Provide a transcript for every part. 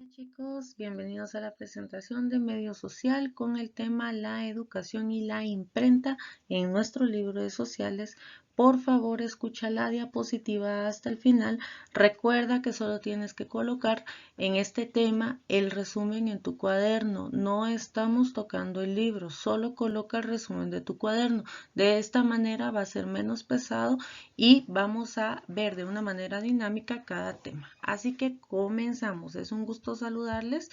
Hola chicos, bienvenidos a la presentación de Medio Social con el tema La educación y la imprenta en nuestro libro de sociales. Por favor, escucha la diapositiva hasta el final. Recuerda que solo tienes que colocar en este tema el resumen en tu cuaderno. No estamos tocando el libro, solo coloca el resumen de tu cuaderno. De esta manera va a ser menos pesado y vamos a ver de una manera dinámica cada tema. Así que comenzamos. Es un gusto saludarles.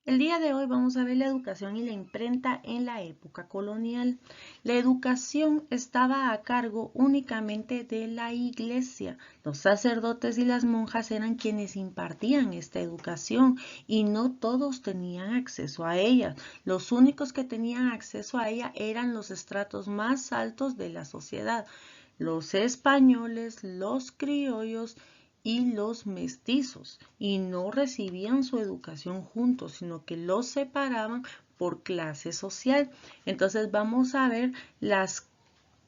El día de hoy vamos a ver la educación y la imprenta en la época colonial. La educación estaba a cargo únicamente de la iglesia. Los sacerdotes y las monjas eran quienes impartían esta educación y no todos tenían acceso a ella. Los únicos que tenían acceso a ella eran los estratos más altos de la sociedad. Los españoles, los criollos y los mestizos, y no recibían su educación juntos, sino que los separaban por clase social. Entonces vamos a ver las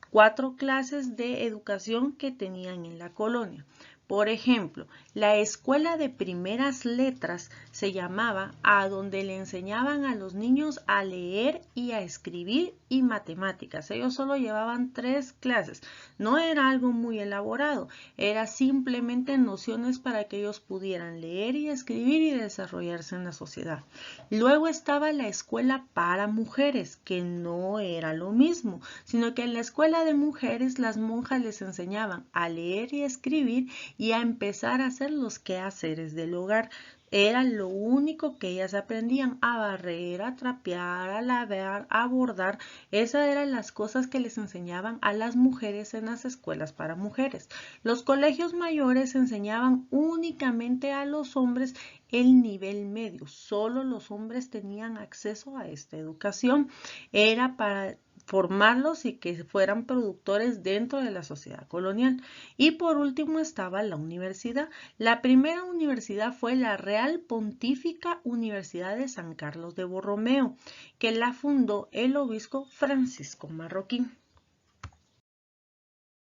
4 clases de educación que tenían en la colonia. Por ejemplo, la escuela de primeras letras se llamaba a donde le enseñaban a los niños a leer y a escribir y matemáticas. Ellos solo llevaban 3 clases. No era algo muy elaborado, era simplemente nociones para que ellos pudieran leer y escribir y desarrollarse en la sociedad. Luego estaba la escuela para mujeres, que no era lo mismo, sino que en la escuela de mujeres las monjas les enseñaban a leer y escribir y a empezar a hacer los quehaceres del hogar. Era lo único que ellas aprendían, a barrer, a trapear, a lavar, a bordar. Esas eran las cosas que les enseñaban a las mujeres en las escuelas para mujeres. Los colegios mayores enseñaban únicamente a los hombres el nivel medio. Solo los hombres tenían acceso a esta educación. Era para formarlos y que fueran productores dentro de la sociedad colonial. Y por último estaba la universidad. La primera universidad fue la Real Pontífica Universidad de San Carlos de Borromeo, que la fundó el obispo Francisco Marroquín.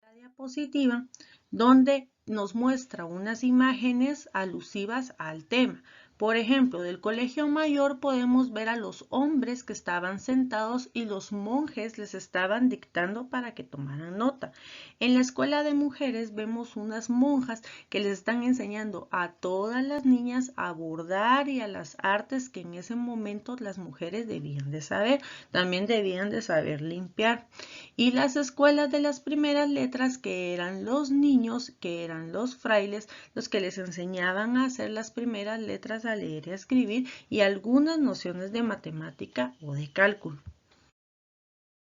La diapositiva donde nos muestra unas imágenes alusivas al tema. Por ejemplo, del colegio mayor podemos ver a los hombres que estaban sentados y los monjes les estaban dictando para que tomaran nota. En la escuela de mujeres vemos unas monjas que les están enseñando a todas las niñas a bordar y a las artes que en ese momento las mujeres debían de saber. También debían de saber limpiar. Y las escuelas de las primeras letras, que eran los niños, que eran los frailes, los que les enseñaban a hacer las primeras letras, a leer y a escribir y algunas nociones de matemática o de cálculo.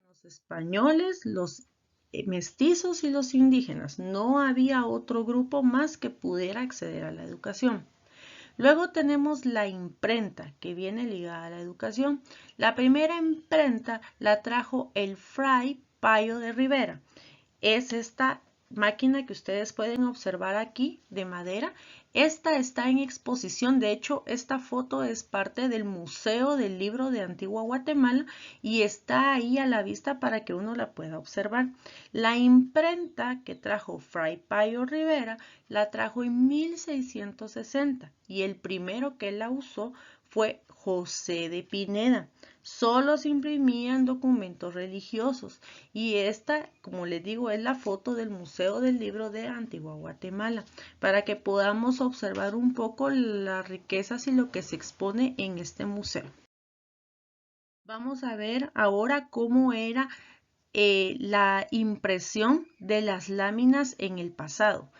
Los españoles, los mestizos y los indígenas. No había otro grupo más que pudiera acceder a la educación. Luego tenemos la imprenta, que viene ligada a la educación. La primera imprenta la trajo el Fray Payo de Rivera. Es esta máquina que ustedes pueden observar aquí de madera. Esta está en exposición. De hecho, esta foto es parte del Museo del Libro de Antigua Guatemala y está ahí a la vista para que uno la pueda observar. La imprenta que trajo Fray Payo Rivera la trajo en 1660 y el primero que la usó fue José de Pineda. Solo se imprimían documentos religiosos y esta, como les digo, es la foto del Museo del Libro de Antigua Guatemala para que podamos observar un poco las riquezas y lo que se expone en este museo. Vamos a ver ahora cómo era la impresión de las láminas en el pasado.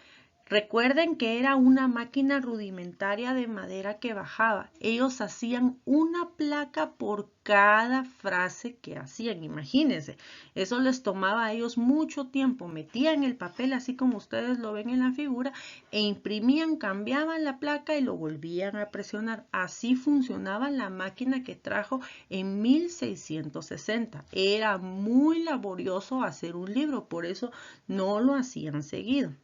Recuerden que era una máquina rudimentaria de madera que bajaba. Ellos hacían una placa por cada frase que hacían. Imagínense, eso les tomaba a ellos mucho tiempo. Metían el papel así como ustedes lo ven en la figura e imprimían, cambiaban la placa y lo volvían a presionar. Así funcionaba la máquina que trajo en 1660. Era muy laborioso hacer un libro, por eso no lo hacían seguido.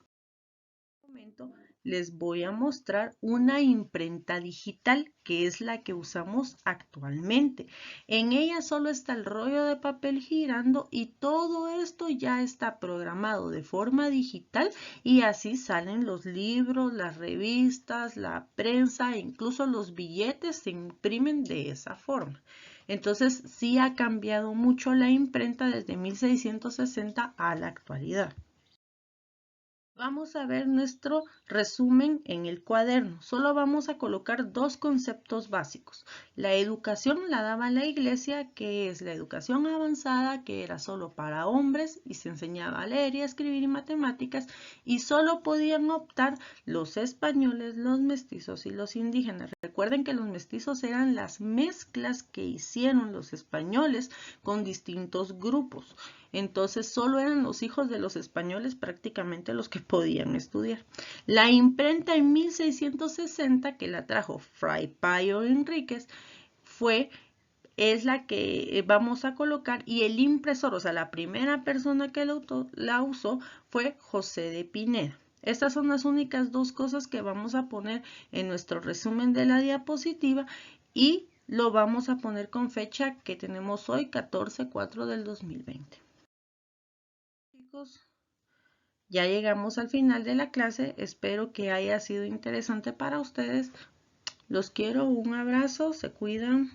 momento les voy a mostrar una imprenta digital, que es la que usamos actualmente. En ella solo está el rollo de papel girando y todo esto ya está programado de forma digital y así salen los libros, las revistas, la prensa, incluso los billetes se imprimen de esa forma. Entonces sí ha cambiado mucho la imprenta desde 1660 a la actualidad. Vamos a ver nuestro resumen en el cuaderno. Solo vamos a colocar dos conceptos básicos. La educación la daba la iglesia, que es la educación avanzada, que era solo para hombres y se enseñaba a leer y a escribir y matemáticas, y solo podían optar los españoles, los mestizos y los indígenas. Recuerden que los mestizos eran las mezclas que hicieron los españoles con distintos grupos. Entonces solo eran los hijos de los españoles prácticamente los que podían estudiar. La imprenta en 1660 que la trajo Fray Payo Enríquez es la que vamos a colocar, y el impresor, o sea, la primera persona que la usó fue José de Pineda. Estas son las únicas dos cosas que vamos a poner en nuestro resumen de la diapositiva y lo vamos a poner con fecha que tenemos hoy, 14/4 del 2020. Chicos, ya llegamos al final de la clase. Espero que haya sido interesante para ustedes. Los quiero, un abrazo, se cuidan.